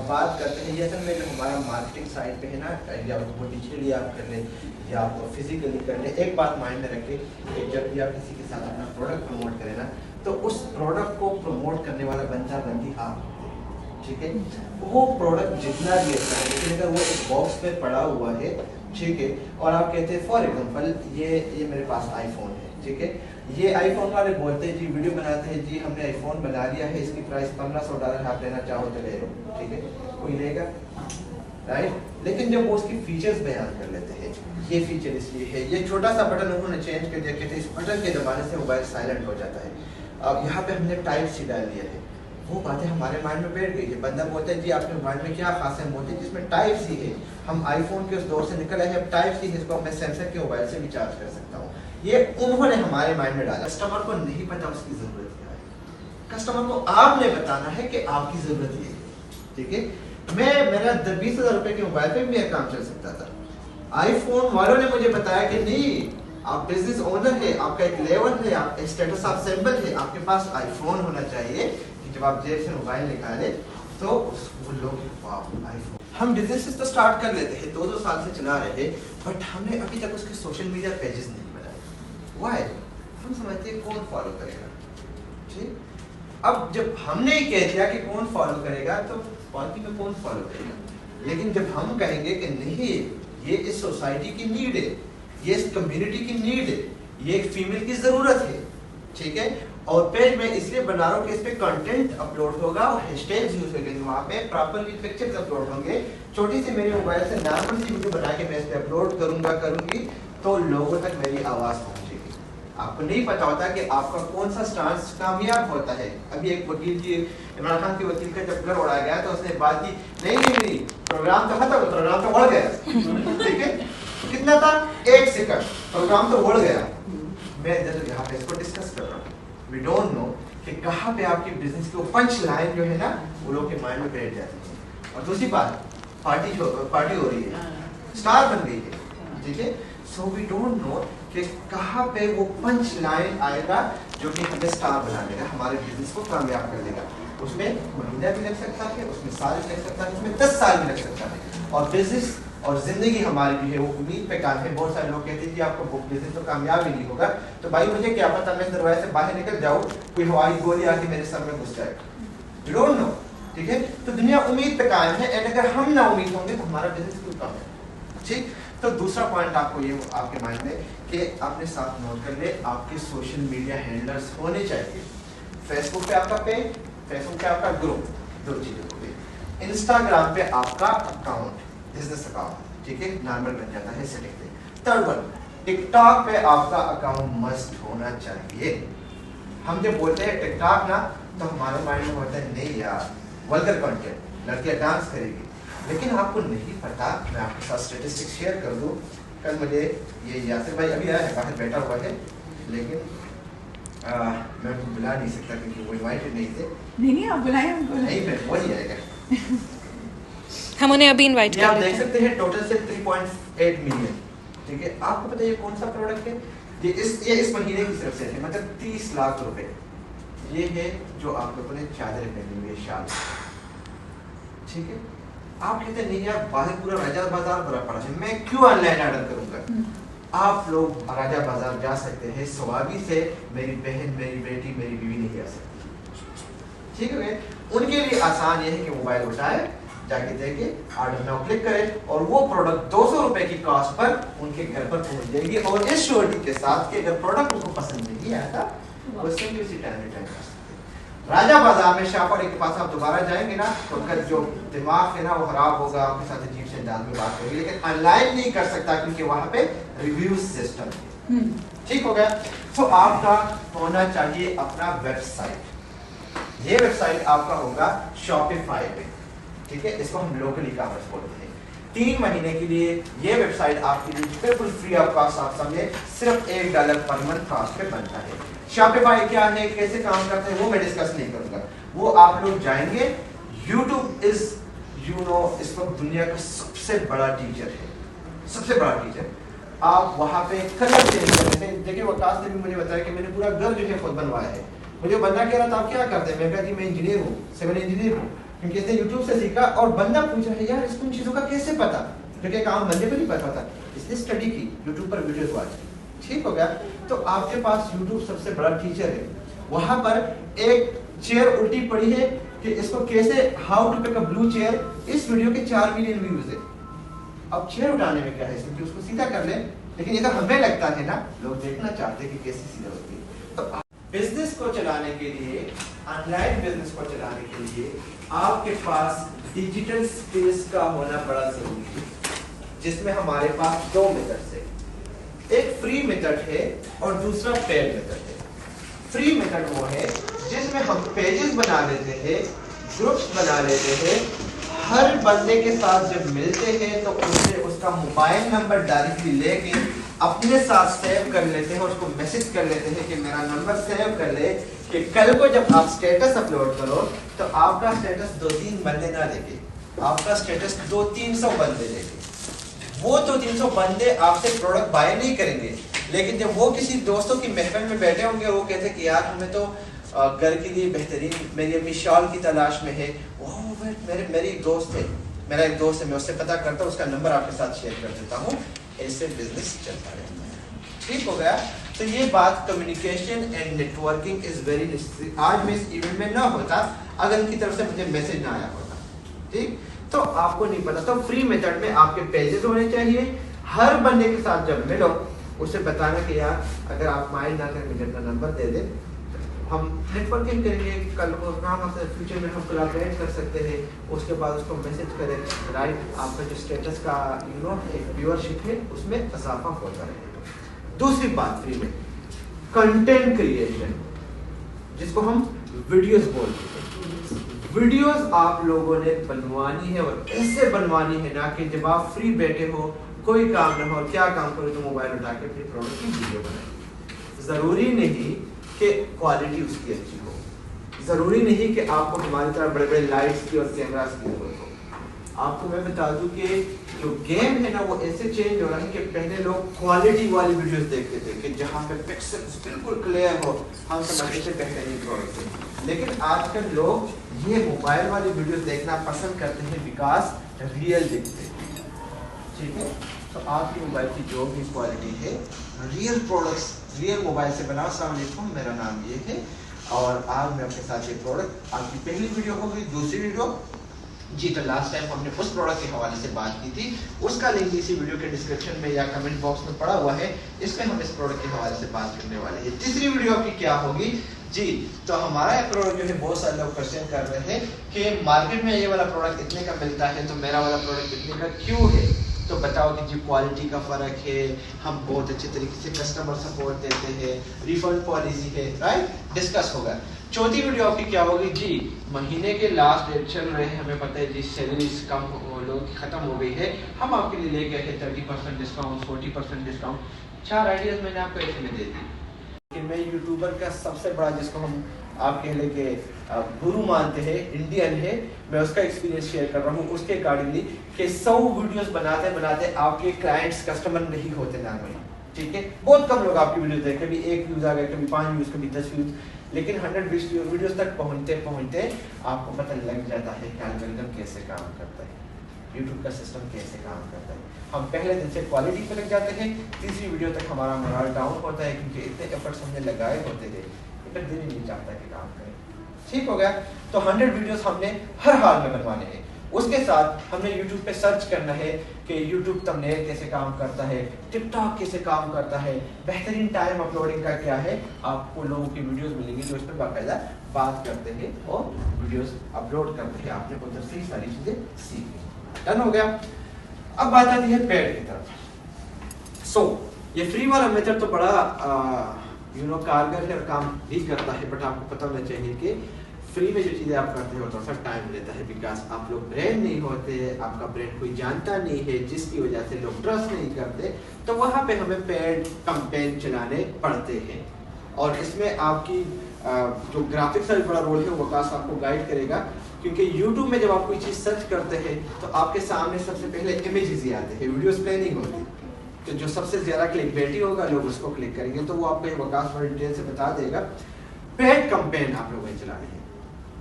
बात करते हैं। ये असल में जो हमारा मार्केटिंग साइड पे है ना, या वो डिजिटली आप कर लें या आप फिजिकली कर लें, एक बात माइंड में रखें कि जब भी आप किसी के साथ अपना प्रोडक्ट प्रमोट करें ना, तो उस प्रोडक्ट को प्रमोट करने वाला बंदा बंदी आप, ठीक है। वो प्रोडक्ट जितना भी अच्छा है, लेकिन अगर वो एक बॉक्स में पड़ा हुआ है, ठीक है, और आप कहते हैं फॉर एग्जांपल ये मेरे पास आईफोन है, ठीक है, ये आईफोन वाले बोलते हैं जी, वीडियो बनाते हैं जी, हमने आईफोन बना लिया है, इसकी प्राइस $1500 है, आप लेना चाहो तो ले लो, ठीक है, कोई लेगा, राइट। लेकिन जब वो उसकी फीचर्स बयान कर लेते हैं, ये फीचर इसलिए है, ये छोटा सा बटन उन्होंने चेंज कर दिया, कहते हैं इस बटन के दबाने से मोबाइल साइलेंट हो जाता है, अब यहाँ पे हमने टाइप सी डाल दिया है, वो बातें हमारे माइंड में बैठ गई है। बंदा बोलता है जी आपके मोबाइल में क्या खास है, बोलते हैं जिसमें टाइप सी है, हम आईफोन के उस दौर से निकल आए हैं, अब टाइप सी है, इसको मैं सैमसंग के मोबाइल से भी चार्ज कर सकता हूँ। ये उन्होंने हमारे माइंड में डाला। कस्टमर को नहीं पता उसकी जरूरत क्या है, कस्टमर को आपने बताना है कि आपकी जरूरत ये है, ठीक है। मेरा 20,000 रुपए के मोबाइल पे भी मेरा काम चल सकता था, आईफोन वालों ने मुझे बताया कि नहीं, आप बिजनेस ओनर है, आपका एक लेवल है, आप स्टेटस ऑफ सिंबल है, आपके पास आईफोन होना चाहिए कि जब आप जेब से मोबाइल निकाले तो वो लोग आईफोन। हम बिजनेस तो स्टार्ट कर लेते हैं, 2-2 साल से चला रहे हैं, बट हमने अभी तक उसके सोशल मीडिया पेजेस नहीं बनाए। वाई? हम समझते हैं कौन फॉलो करेगा, ठीक। अब जब हमने ही कह दिया कि कौन फॉलो करेगा, तो बाकी में कौन फॉलो करेगा। लेकिन जब हम कहेंगे कि नहीं, ये इस सोसाइटी की नीड है, ये इस कम्युनिटी की नीड है, ये एक फीमेल की जरूरत है, ठीक है, और पेज में इसलिए बना रहा हूँ कि इस पे कंटेंट अपलोड होगा और हैशटैग्स यूज करेंगे, वहाँ पे प्रॉपरली पिक्चर्स अपलोड होंगे। छोटी सी मेरे मोबाइल से नॉर्मल सी वीडियो बना के मैं इस पे अपलोड करूंगी तो लोगों तक मेरी आवाज़ पहुँचेगी। आपको नहीं पता होता कि आपका कौन सा स्टांस कामयाब होता है। अभी एक वकील जी, इमरान खान के वकील का जब घर उड़ा गया तो उसने बात की, नहीं प्रोग्राम तो खत्म, प्रोग्राम तो उड़ गया, ठीक है, कितना था 1 सेकंड, प्रोग्राम तो उड़ गया। मैं यहाँ पे इसको डिस्कस कर रहा हूँ। वी डोंट नो कि कहाँ पे आपकी बिजनेस की पंच लाइन जो है ना, वो लोग के माइंड में बैठ जाती है। और दूसरी बात, पार्टी हो रही है, स्टार बन गई है, ठीक है, सो वी डोंट नो कि कहाँ पे वो पंच लाइन आएगा जो कि हमें स्टार बना देगा, हमारे बिजनेस को कामयाब कर देगा। उसमें महीना भी लग सकता है, उसमें साल भी लग सकता है, उसमें 10 साल भी लग सकता है। और बिजनेस और जिंदगी हमारी भी है वो उम्मीद पे काम है। बहुत सारे लोग कहते हैं कि आपको बिजनेस तो कामयाब ही नहीं होगा, तो भाई मुझे क्या पता, मैं दरवाजे से बाहर निकल जाऊँ, कोई हवाई गोली आके मेरे सर में घुस जाए, यू डोंट नो, ठीक है। तो दुनिया उम्मीद पे कायम है, एंड अगर हम ना उम्मीद होंगे तो हमारा बिजनेस क्यों कम है, ठीक। तो दूसरा पॉइंट आपको ये आपके माइंड में कि आपने साथ नोट कर ले, आपके सोशल मीडिया हैंडलर्स होने चाहिए। फेसबुक पे आपका पेज, फेसबुक पे आपका ग्रुप, 2 चीजें हो गई। इंस्टाग्राम पे आपका अकाउंट, बिजनेस अकाउंट, ठीक है, नॉर्मल बन जाता है सेटिंग पे। थर्ड वन, टिकटॉक पे आपका अकाउंट मस्ट होना चाहिए। हम जब बोलते हैं टिकटॉक ना, तो हमारे माइंड में होता है नहीं यार वल्गर कंटेंट, लड़कियां डांस करेगी, लेकिन आपको नहीं पता। मैं आपके साथ स्टेटिस्टिक्स शेयर कर दूं। कल मुझे ये यासिर भाई अभी आया है, बाहर बैठा हुआ है, लेकिन मैं उनको बुला नहीं सकता क्योंकि वो इनवाइटेड नहीं थे। नहीं आप बुलाएं हमको। नहीं, मैं वही आएगा। हम उन्हें अभी इनवाइट कर आप लेते देख हैं। सकते हैं टोटल से 3.8 मिलियन, ठीक है। आपको पता है ये कौन सा प्रोडक्ट है? ये इस महीने की तरफ से है, मतलब 30 लाख रुपए। ये है जो आप लोगों ने चादर पहनी हुई है, शाल, ठीक है। आप कहते हैं नहीं यार बाहर पूरा राजा बाजार भरा पड़ा है, मैं क्यों ऑनलाइन ऑर्डर करूंगा? आप लोग राजा बाजार जा सकते हैं, स्वाभी से मेरी बहन, मेरी बेटी, मेरी बीवी नहीं जा सकती, ठीक है। उनके लिए आसान ये है कि मोबाइल उठाए, जाके देखे, ऑर्डर नाउ क्लिक करें और वो प्रोडक्ट 200 रुपए की कॉस्ट पर उनके घर पर पहुंच जाएगी। और इस श्योरिटी के साथ कि अगर प्रोडक्ट उनको पसंद नहीं आता, वो सिंपली उसी टाइम रिटर्न कर सकते हैं। राजा बाजार में शॉपर के पास आप दोबारा जाएंगे ना, तो उनका जो दिमाग है ना वो खराब होगा, आपके साथ अजीब से अंदाज में बात करेंगे, लेकिन ऑनलाइन नहीं कर सकता क्योंकि वहां पे रिव्यू सिस्टम है, ठीक हो गया। तो आपका होना चाहिए अपना वेबसाइट। ये वेबसाइट आपका होगा शॉपिफाई पे, ठीक है। इसको हम लोकल ई कॉमर्स बोलते हैं। 3 महीने के लिए ये वेबसाइट आपके लिए बिल्कुल फ्री ऑफ कॉस्ट, आप समझे सिर्फ $1 पर मंथ कॉस्ट पे बनता है। शॉपिफाई क्या है, कैसे काम करते हैं, वो मैं डिस्कस नहीं करूंगा, वो आप लोग जाएंगे। YouTube इज इस वक्त दुनिया का सबसे बड़ा टीचर है, सबसे बड़ा टीचर। आप वहां पे कलर चेंज करते हैं। देखिए वकास ने भी मुझे बताया कि मैंने पूरा घर जो है खुद बनवाया है। मुझे बंदा कह रहा था आप क्या करते हैं, मैं कहा जी मैं इंजीनियर हूँ, सिविल इंजीनियर हूँ, क्योंकि इसने YouTube से सीखा। और बंदा पूछ रहा है यार इसको इन चीजों का कैसे पता, क्योंकि काम बंदे को नहीं पता था, इसने स्टडी की, YouTube पर वीडियोस वॉच, ठीक हो गया। तो आपके पास YouTube सबसे बड़ा टीचर है। वहां पर एक चेयर उल्टी पड़ी है कि इसको कैसे, how to pick a blue chair, इस वीडियो के 4 मिलियन व्यूज है। अब चेयर उठाने में क्या है, सिंपली उसको सीधा कर ले, लेकिन ये तो हमें लगता है ना, लोग देखना चाहते हैं कि कैसे सीधा होती है। तो बिजनेस को चलाने के लिए, ऑनलाइन बिजनेस को चलाने के लिए आपके पास डिजिटल स्पेस का होना बड़ा जरूरी है, जिसमें हमारे पास 2 मेथड्स है। एक फ्री मेथड है और दूसरा पेड मेथड है। फ्री मेथड वो है जिसमें हम पेजेस बना लेते हैं, ग्रुप्स बना लेते हैं, हर बंदे के साथ जब मिलते हैं तो उनसे उसका मोबाइल नंबर डायरेक्टली लेके अपने साथ सेव कर लेते हैं और उसको मैसेज कर लेते हैं कि मेरा नंबर सेव कर ले, कि कल को जब आप स्टेटस अपलोड करो तो आपका स्टेटस 2-3 बंदे ना देखे, आपका स्टेटस 200-300 बंदे देखे। वो 200-300 बंदे आपसे प्रोडक्ट बाय नहीं करेंगे, लेकिन जब वो किसी दोस्तों की महफिल में बैठे होंगे, वो कहते कि यार हमें तो घर के लिए बेहतरीन, मेरी अम्मी शॉल की तलाश में है, मेरी दोस्त है, मेरा एक दोस्त है, मैं उससे पता करता हूँ, उसका नंबर आपके साथ शेयर कर देता हूँ, ऐसे बिजनेस चलता रहता है, ठीक हो गया। तो ये बात communication and networking is very necessary. आज मैं इस इवेंट में ना होता अगर इनकी तरफ से मुझे मैसेज ना आया होता, ठीक। तो आपको नहीं पता, तो फ्री मेथड में आपके पेजेस होने चाहिए। हर बंदे के साथ जब मिलो उसे बताना कि यार अगर आप माइंड ना करें मुझे अपना नंबर दे दे, हम नेटवर्किंग करेंगे, कल को काम आपसे फ्यूचर में हम कोलैबोरेट कर सकते हैं। उसके बाद उसको मैसेज करें, राइट, आपका जो स्टेटस का एक व्यूअरशिप है उसमें इजाफा होता रहेगा। दूसरी बात फ्री में कंटेंट क्रिएशन, जिसको हम वीडियोस बोलते हैं। वीडियोस आप लोगों ने बनवानी है और ऐसे बनवानी है ना कि जब आप फ्री बैठे हो, कोई काम ना हो, क्या काम करो तो मोबाइल उठा के अपनी प्रोडक्ट की वीडियो बनाए। जरूरी नहीं कि क्वालिटी उसकी अच्छी हो, जरूरी नहीं कि आपको हमारी तरह बड़े बड़े लाइट्स की और कैमरास की जरूरत हो। आपको मैं बता दूं कि जो गेम है ना वो ऐसे चेंज हो रहा है कि पहले लोग क्वालिटी वाली वीडियोस देखते थे कि जहाँ पे पिक्सेल्स बिल्कुल क्लियर हो, हम समझते थे बेहतरीन प्रोडक्ट है। लेकिन आजकल लोग ये मोबाइल वाली वीडियोस देखना पसंद करते हैं बिकॉज रियल दिखते हैं, ठीक है। तो आपकी मोबाइल की जो भी क्वालिटी है, रियल प्रोडक्ट्स रियल मोबाइल से बनाओ। अस्सलाम वालेकुम, मेरा नाम ये है और आज मैं आपके साथ ये प्रोडक्ट, आपकी पहली वीडियो होगी, दूसरी वीडियो जी। तो लास्ट टाइम हमने उस प्रोडक्ट के हवाले से बात की थी, उसका लिंक इसी वीडियो के डिस्क्रिप्शन में या कमेंट बॉक्स में पड़ा हुआ है। इसमें हम इस प्रोडक्ट के हवाले से बात करने वाले हैं। तीसरी वीडियो आपकी क्या होगी, जी, तो हमारा प्रोडक्ट जो है बहुत सारे लोग क्वेश्चन कर रहे हैं कि मार्केट में ये वाला प्रोडक्ट इतने का मिलता है तो मेरा वाला प्रोडक्ट इतने का क्यों है। तो बताओ कि जी क्वालिटी का फ़र्क है, हम बहुत अच्छे तरीके से कस्टमर सपोर्ट देते हैं, रिफंड पॉलिसी है, राइट, डिस्कस होगा। चौथी वीडियो आपकी क्या होगी जी, महीने के लास्ट डेट चल रहे हैं, हमें पता है जी सैलरीज कम लोगों की ख़त्म हो गई है, हम आपके लिए लेके आए 30% डिस्काउंट, 40% डिस्काउंट। 4 आइडियाज़ मैंने आपको ऐसे में दे दी कि मैं यूट्यूबर का सबसे बड़ा, जिसको हम आपके लेके गुरु मानते हैं, इंडियन है, मैं उसका एक्सपीरियंस शेयर कर रहा हूँ उसके अकॉर्डिंगली कि 100 वीडियोस बनाते बनाते आपके क्लाइंट्स कस्टमर नहीं होते नॉर्मली, ठीक है। बहुत कम लोग आपकी वीडियो देखें, कभी 1 व्यूज़ आ गए, कभी 5 व्यूज़, कभी 10 व्यूज़, लेकिन 120 वीडियोस तक पहुँचते आपको पता लग जाता है कि एल्गोरिथम कैसे काम करता है, यूट्यूब का सिस्टम कैसे काम करता है। हम पहले दिन से क्वालिटी पे लग जाते हैं, तीसरी वीडियो तक हमारा मोरल डाउन होता है क्योंकि इतने एफर्ट्स हमने लगाए होते थे, फिर दिल ही नहीं चाहता कि काम करें। ठीक हो गया, तो 100 वीडियोस हमने हर हाल में बनवाने हैं। उसके साथ हमने YouTube पे सर्च करना है कि YouTube थंबनेल कैसे काम करता है, टिकटॉक कैसे काम करता है, बेहतरीन टाइम अपलोडिंग का क्या है। आपको लोगों की वीडियोस मिलेंगी जो इस पर बाकायदा बात करते हैं और वीडियोस अपलोड करते हैं, आपने उधर से ही सारी चीज़ें सीखी। डन हो गया। अब बात आती है पेड की तरफ। ये फ्री वाला मेथड तो बड़ा कारगर है और काम भी करता है, बट आपको पता होना चाहिए कि फ्री में जो चीज़ें आप करते हो थोड़ा सा टाइम लेता है, बिकॉज आप लोग ब्रांड नहीं होते, आपका ब्रांड कोई जानता नहीं है, जिसकी वजह से लोग ट्रस्ट नहीं करते, तो वहाँ पे हमें पेड कैंपेन चलाने पड़ते हैं। और इसमें आपकी जो ग्राफिक्स का बड़ा रोल है वो वकास आपको गाइड करेगा, क्योंकि YouTube में जब आप कोई चीज़ सर्च करते हैं तो आपके सामने सबसे पहले इमेजेस ही आते हैं, वीडियोस प्ले नहीं होती। तो जो सबसे ज़्यादा क्लिकबेटी होगा लोग उसको क्लिक करेंगे, तो वो आपको वकास बड़ी डिटेल से बता देगा। पेड कैंपेन आप लोगों ने चलाने हैं,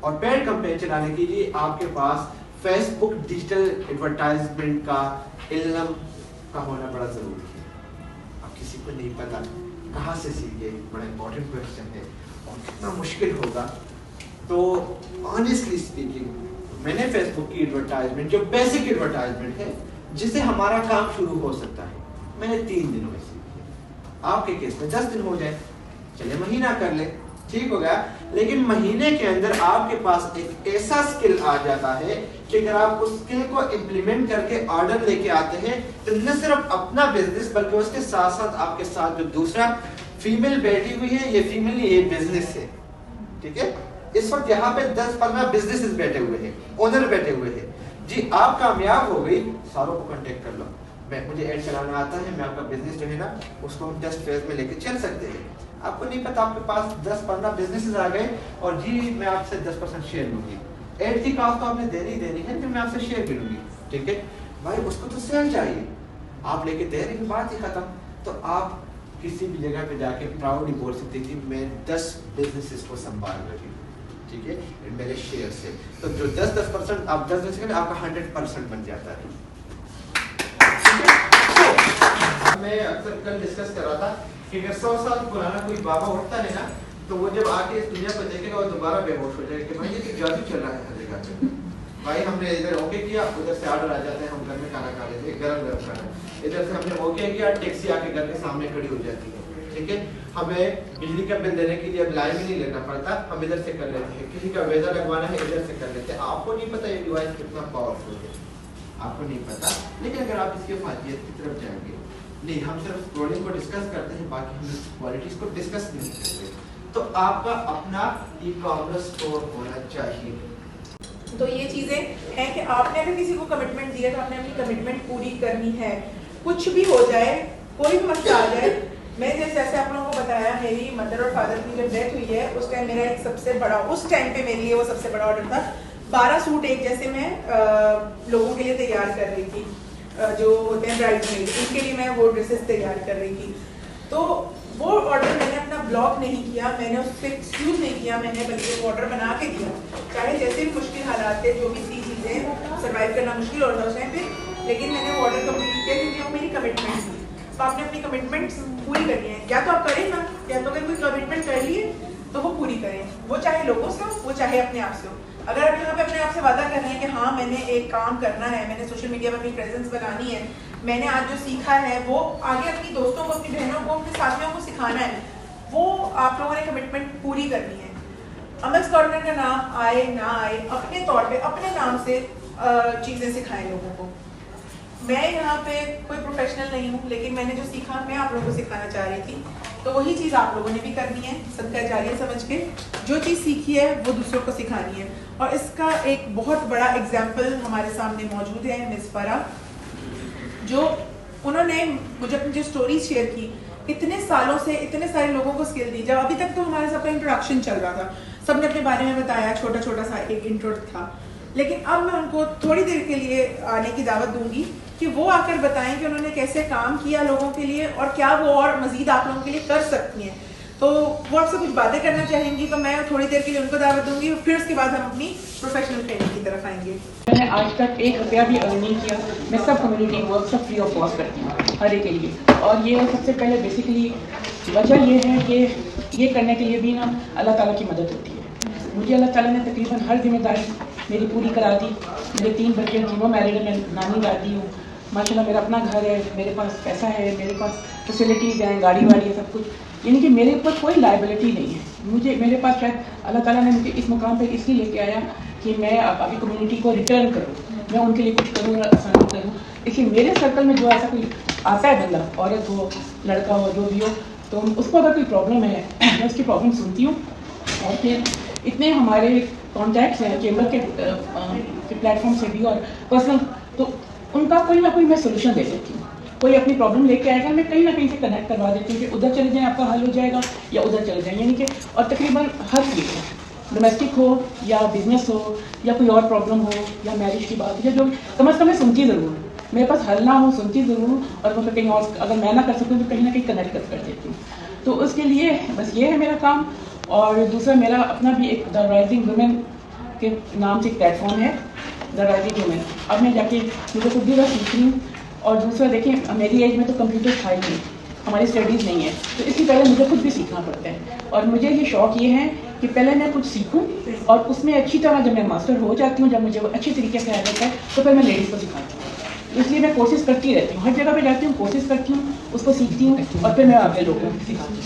और पेड कैंपेन चलाने के लिए आपके पास फेसबुक डिजिटल एडवर्टाइजमेंट का इल्म का होना बड़ा ज़रूरी है। अब किसी को नहीं पता कहाँ से सीखे, बड़ा इंपॉर्टेंट क्वेश्चन है और कितना मुश्किल होगा। तो ऑनेस्टली स्पीकिंग मैंने फेसबुक की एडवर्टाइजमेंट, जो बेसिक एडवर्टाइजमेंट है जिससे हमारा काम शुरू हो सकता है, मैंने 3 दिनों में सीखी। आपके केस में 10 दिन हो जाए, चले महीना कर ले, ठीक हो गया। लेकिन महीने के अंदर आपके पास एक ऐसा स्किल आ जाता है कि अगर आप उस स्किल को इम्प्लीमेंट करके ऑर्डर लेके आते हैं तो न सिर्फ अपना बिजनेस बल्कि उसके साथ साथ आपके साथ जो दूसरा फीमेल बैठी हुई है, ये फीमेल ये बिजनेस है, ठीक है। इस वक्त यहाँ पे 10-15 बिजनेसेस बैठे हुए हैं, ओनर बैठे हुए हैं जी। आप कामयाब हो गई, सारों को कांटेक्ट कर लो, मुझे ऐड चलाना आता है, मैं आपका बिजनेस जो है ना उसको हम टेस्ट फेज में लेके चल सकते हैं। आपको नहीं पता आपके पास 10-15 बिजनेसेस आ गए और जी मैं आपसे 10% शेयर लूंगी, एड की कॉस्ट तो आपने देनी है, फिर मैं आपसे शेयर भी लूंगी, ठीक है भाई। उसको तो सेल चाहिए, आप लेके दे रहे हैं, बात ही खत्म। तो आप किसी भी जगह पे जाके प्राउडली बोल सकते कि मैं 10 बिजनेसेस को संभाल रही हूँ, ठीक है, मेरे शेयर से। तो जो 10% आप 10 बिजनेस आपका 100% बन जाता है। मैं अक्सर कल डिस्कस कर रहा था कि अगर 100 साल पुराना कोई बाबा उठता है ना, तो वो जब आके इस दुनिया को देखेगा वो दोबारा बेहोश हो जाएगा कि भाई ये तो जादू चल रहा है हर जगह पे। भाई हमने इधर ओके किया, उधर से ऑर्डर आ जाते हैं, हम घर में खाना खा लेते हैं, गरम खाना। इधर से हमने ओके किया, टैक्सी आके घर के सामने खड़ी हो जाती है, ठीक है। हमें बिजली का बिल देने के लिए अब लाइन में नहीं लेना पड़ता, हम इधर से कर लेते हैं। किसी का वेदर लगवाना है, इधर से कर लेते हैं। आपको नहीं पता ये डिवाइस कितना पावरफुल है, आपको नहीं पता। लेकिन अगर आप इसकी फायदियत की तरफ जाएंगे, नहीं हम सिर्फ प्रोडक्ट को डिस्कस करते हैं, बाकी हम क्वालिटीज को डिस्कस नहीं करते। तो आपका अपना ई-कॉमर्स स्टोर होना चाहिए। तो ये चीज़ें हैं कि आपने अगर किसी को कमिटमेंट दिया तो आपने अपनी कमिटमेंट पूरी करनी है। कुछ भी हो जाए, कोई भी मसला आ जाए, मैं जैसे आप लोगों को बताया, मेरी मदर और फादर की जब डेथ हुई है उस टाइम मेरा एक सबसे बड़ा, उस टाइम पे मेरे लिए वो सबसे बड़ा ऑर्डर था। 12 सूट एक जैसे मैं लोगों के लिए तैयार कर रही थी, जो होते हैं ब्राइडमेड, उनके लिए मैं वो ड्रेसेस तैयार कर रही थी। तो वो ऑर्डर मैंने अपना ब्लॉक नहीं किया, मैंने उस पर एक्सक्यूज़ नहीं किया, मैंने बल्कि वो ऑर्डर बना के दिया। चाहे जैसे भी मुश्किल हालात थे, जो भी सी चीज़ें सर्वाइव करना मुश्किल होता है उस टाइम पे, लेकिन मैंने वो ऑर्डर कंप्लीट किया क्योंकि वो मेरी कमिटमेंट थी। तो आपने अपनी कमिटमेंट्स पूरी करनी है, या तो आप करें ना, या तो अगर कोई कमिटमेंट कर लिए तो वो पूरी करें, वो चाहे लोगों से हो, वो चाहे अपने आप से हो। अगर आप यहाँ पे अपने आप से वादा कर रहे हैं कि हाँ मैंने एक काम करना है, मैंने सोशल मीडिया पर अपनी प्रेजेंस बनानी है, मैंने आज जो सीखा है वो आगे अपनी दोस्तों को, अपनी बहनों को, अपने साथियों को सिखाना है, वो आप लोगों ने कमिटमेंट पूरी करनी है। अमल्स कॉर्नर का नाम आए ना आए, अपने तौर पे अपने नाम से चीज़ें सिखाएं लोगों को। मैं यहाँ पे कोई प्रोफेशनल नहीं हूँ, लेकिन मैंने जो सीखा मैं आप लोगों को सिखाना चाह रही थी, तो वही चीज़ आप लोगों ने भी करनी है, सदका जारिया समझ के। जो चीज़ सीखी है वो दूसरों को सिखानी है। और इसका एक बहुत बड़ा एग्जाम्पल हमारे सामने मौजूद है, मिस फरा, जो उन्होंने मुझे अपनी जो स्टोरीज शेयर की, इतने सालों से इतने सारे लोगों को स्किल दी। जब अभी तक तो हमारे सबका इंट्रोडक्शन चल रहा था, सबने अपने बारे में बताया, छोटा छोटा सा एक इंट्रो था, लेकिन अब मैं उनको थोड़ी देर के लिए आने की दावत दूंगी कि वो आकर बताएं कि उन्होंने कैसे काम किया लोगों के लिए और क्या वो और मजीद आप लोगों के लिए कर सकती हैं। तो वो आपसे कुछ बातें करना चाहेंगी, तो मैं थोड़ी देर के लिए उनको दावत दूंगी, फिर उसके बाद हम अपनी प्रोफेशनल ट्रेनिंग की तरफ आएंगे। मैंने आज तक 1 रुपया भी अर्न नहीं किया। मैं सब कम्युनिटी वर्क सब फ्री ऑफ कॉस्ट करती हूँ हर एक के लिए। और ये सबसे पहले बेसिकली वजह ये है कि ये करने के लिए भी ना अल्लाह ताला की मदद होती है। मुझे अल्लाह ताला ने तकरीबन हर जिम्मेदारी मेरी पूरी करा दी। मेरे 3 बच्चे तीनों मैरिड हैं, मैं नानी दादी हूँ, माशाल्लाह मेरा अपना घर है, मेरे पास पैसा है, मेरे पास फैसिलिटीज़ हैं, गाड़ी वाड़ी है, सब कुछ। यानी कि मेरे ऊपर कोई लाइबिलिटी नहीं है। मेरे पास शायद अल्लाह ताला ने मुझे इस मुकाम पे इसलिए लेके आया कि मैं अभी कम्युनिटी को रिटर्न करूँ, मैं उनके लिए कुछ करूँ, आसान करूँ। देखिए मेरे सर्कल में जो ऐसा कोई आता है बंदा, औरत हो लड़का हो जो भी हो, तो उसको अगर कोई प्रॉब्लम है मैं उसकी प्रॉब्लम सुनती हूँ। और फिर इतने हमारे कॉन्टैक्ट्स हैं चैम्बर के प्लेटफॉर्म से भी और पर्सनल, तो उनका कोई ना कोई मैं सोल्यूशन दे देती हूँ। कोई अपनी प्रॉब्लम लेके आएगा, मैं कहीं ना कहीं से कनेक्ट करवा देती हूँ कि उधर चले जाएं आपका हल हो जाएगा, या उधर चले जाएं। यानी कि और तकरीबन हर चीज़ है, डोमेस्टिक हो या बिजनेस हो या कोई और प्रॉब्लम हो या मैरिज की बात हो, जो कम अज़ कम मैं सुनती ज़रूर हूँ। मेरे पास हल ना हो, सुनती ज़रूर हूँ, और मैं कहीं और अगर मैं ना कर सकूँ तो कहीं ना कहीं कनेक्ट कर देती हूँ। तो उसके लिए बस ये है मेरा काम। और दूसरा मेरा अपना भी एक द राइजिंग वुमेन के नाम से एक प्लेटफॉर्म है, द राइजिंग वुमेन। अब मैं जाके मुझे खुद भी बस सीख रही हूँ। और दूसरा देखिए मेरी एज में तो कंप्यूटर था ही नहीं, हमारी स्टडीज़ नहीं है, तो इससे पहले मुझे खुद भी सीखना पड़ता है। और मुझे ये शौक़ ये है कि पहले मैं कुछ सीखूं और उसमें अच्छी तरह जब मैं मास्टर हो जाती हूँ, जब मुझे वो अच्छी तरीके से आ जाता है, तो फिर मैं लेडीज़ को सिखाती हूँ। इसलिए मैं कोशिश करती रहती हूँ, हर जगह पे जाती हूँ, कोशिश करती हूँ, उसको सीखती हूँ और फिर मैं आगे लोगों को सिखाती हूँ।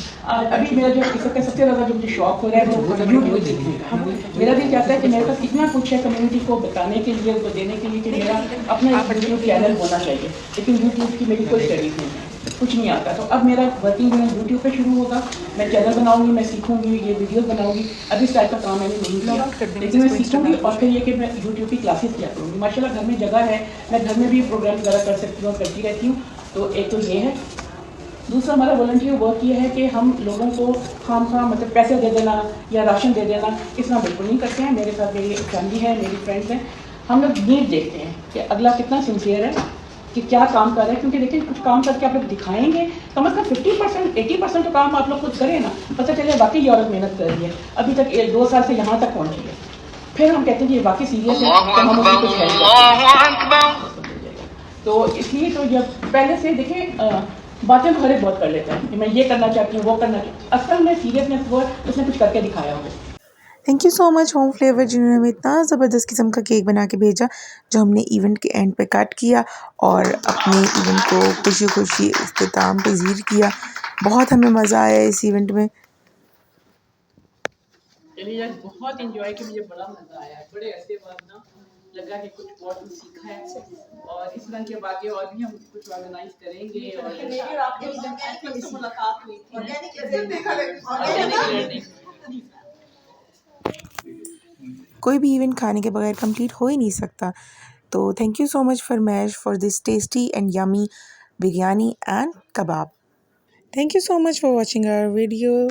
अभी मेरा जो इसका सबसे ज़्यादा जो मुझे शौक़ हो रहा है वो यूट्यूब। मेरा दिल चाहता है कि मेरे पास इतना कुछ है कम्युनिटी को बताने के लिए, उनको देने के लिए, कि मेरा अपना यूट्यूब चैनल होना चाहिए। लेकिन यूट्यूब की मेरी कोई स्टडीज़ नहीं है, कुछ नहीं आता। तो अब मेरा वर्किंग जो है यूट्यूब पे शुरू होगा। मैं चैनल बनाऊंगी, मैं सीखूंगी, ये वीडियोस बनाऊंगी। अभी इस टाइप का काम मैंने नहीं किया, लेकिन मैं सीखूंगी और फिर ये कि मैं यूट्यूब की क्लासेस किया करूँगी। माशाल्लाह घर में जगह है, मैं घर में भी प्रोग्राम वगैरह कर सकती हूँ और करती रहती हूँ। तो एक तो ये है। दूसरा हमारा वॉलंटियर वर्क ये है कि हम लोगों को खामखा मतलब पैसे दे देना या राशन दे देना, इतना बिल्कुल नहीं करते हैं। मेरे साथ मेरी फैमिली है, मेरी फ्रेंड्स हैं, हम लोग नीड देखते हैं कि अगला कितना सिंसियर है, कि क्या काम कर रहे हैं। क्योंकि देखिए कुछ काम करके आप लोग दिखाएंगे, कम अज़ कम 50% 80% तो काम आप लोग खुद करें ना, पता चले वाकई ये औरत मेहनत कर रही है, अभी तक 2 साल से यहाँ तक पहुँची है, फिर हम कहते हैं कि ये वाकई सीरियस है, तो हम उसकी कुछ हेल्प करते हैं। तो इसलिए तो जब पहले से देखें बातें तो हर एक बहुत कर लेते हैं कि मैं ये करना चाहती हूँ, वो करना चाहती हूँ, असल में सीरियसनेस वो उसने कुछ करके दिखाया हो। Thank you so much home flavour, जिन्होंने हमें इतना ज़बरदस्त किस्म का केक बना के भेजा, जो हमने इवेंट के एंड पे कट किया और अपने इवेंट को खुशी खुशी इख्तिताम पज़ीर किया। बहुत हमें मज़ा आया इस इवेंट में। चलिए यार बहुत एंजॉय किया, मुझे बड़ा मज़ा आया। बड़े ऐसे बाद ना लगा कि कुछ बहुत कुछ सीखा है, और इस तरह के बाकी और भी हम कुछ ऑर्गेनाइज करेंगे। और मेरी और आपकी भी मुलाकात हुई थी, कोई भी इवेंट खाने के बगैर कंप्लीट हो ही नहीं सकता। तो थैंक यू सो मच फरमैश for this tasty and yummy biryani and kebab. Thank you so much for watching our video.